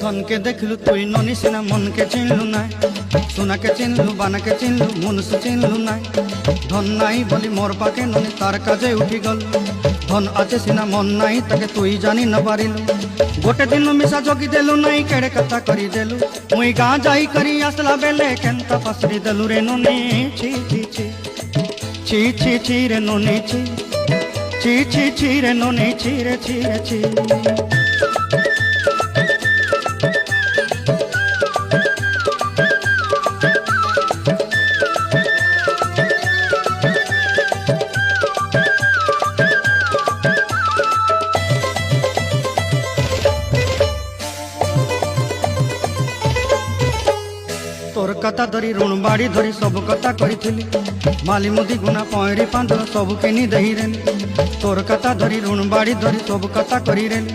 ধনকে দেখলু তুই ননি সিনা মনকে চিনলু নাই, সোনাকে চিনলু বানাকে চিনলু মনুষ্য চিনলু নাই। ধন নাই বলি মোর পাকে ননি তার কাজে উঠি গল, ধন আছে সিনা মন নাই তাকে তুই জানি ন পারিলু। গোটে দিন মিশা জগি দেলু নাই কেড়ে কথা করি দেলু, মুই গাঁ যাই করি আসলা বেলে কেনতা পাসরি দেলু রে ননি। ছি ছি ছি ছি ছি ছি রে ননি ছি ছি ছি ছি রে ননি ছি রে ছি রে ছি। তোর কথা ধরি ঋণ বাড়ি ধরি সব কথা করিছিলি, মালি মুদি গুনা পয়রি পাঁদর সব কিনি দেহি রেলি। তোর কথা ধরি ঋণ বাড়ি ধরি সব কথা করি রেলি।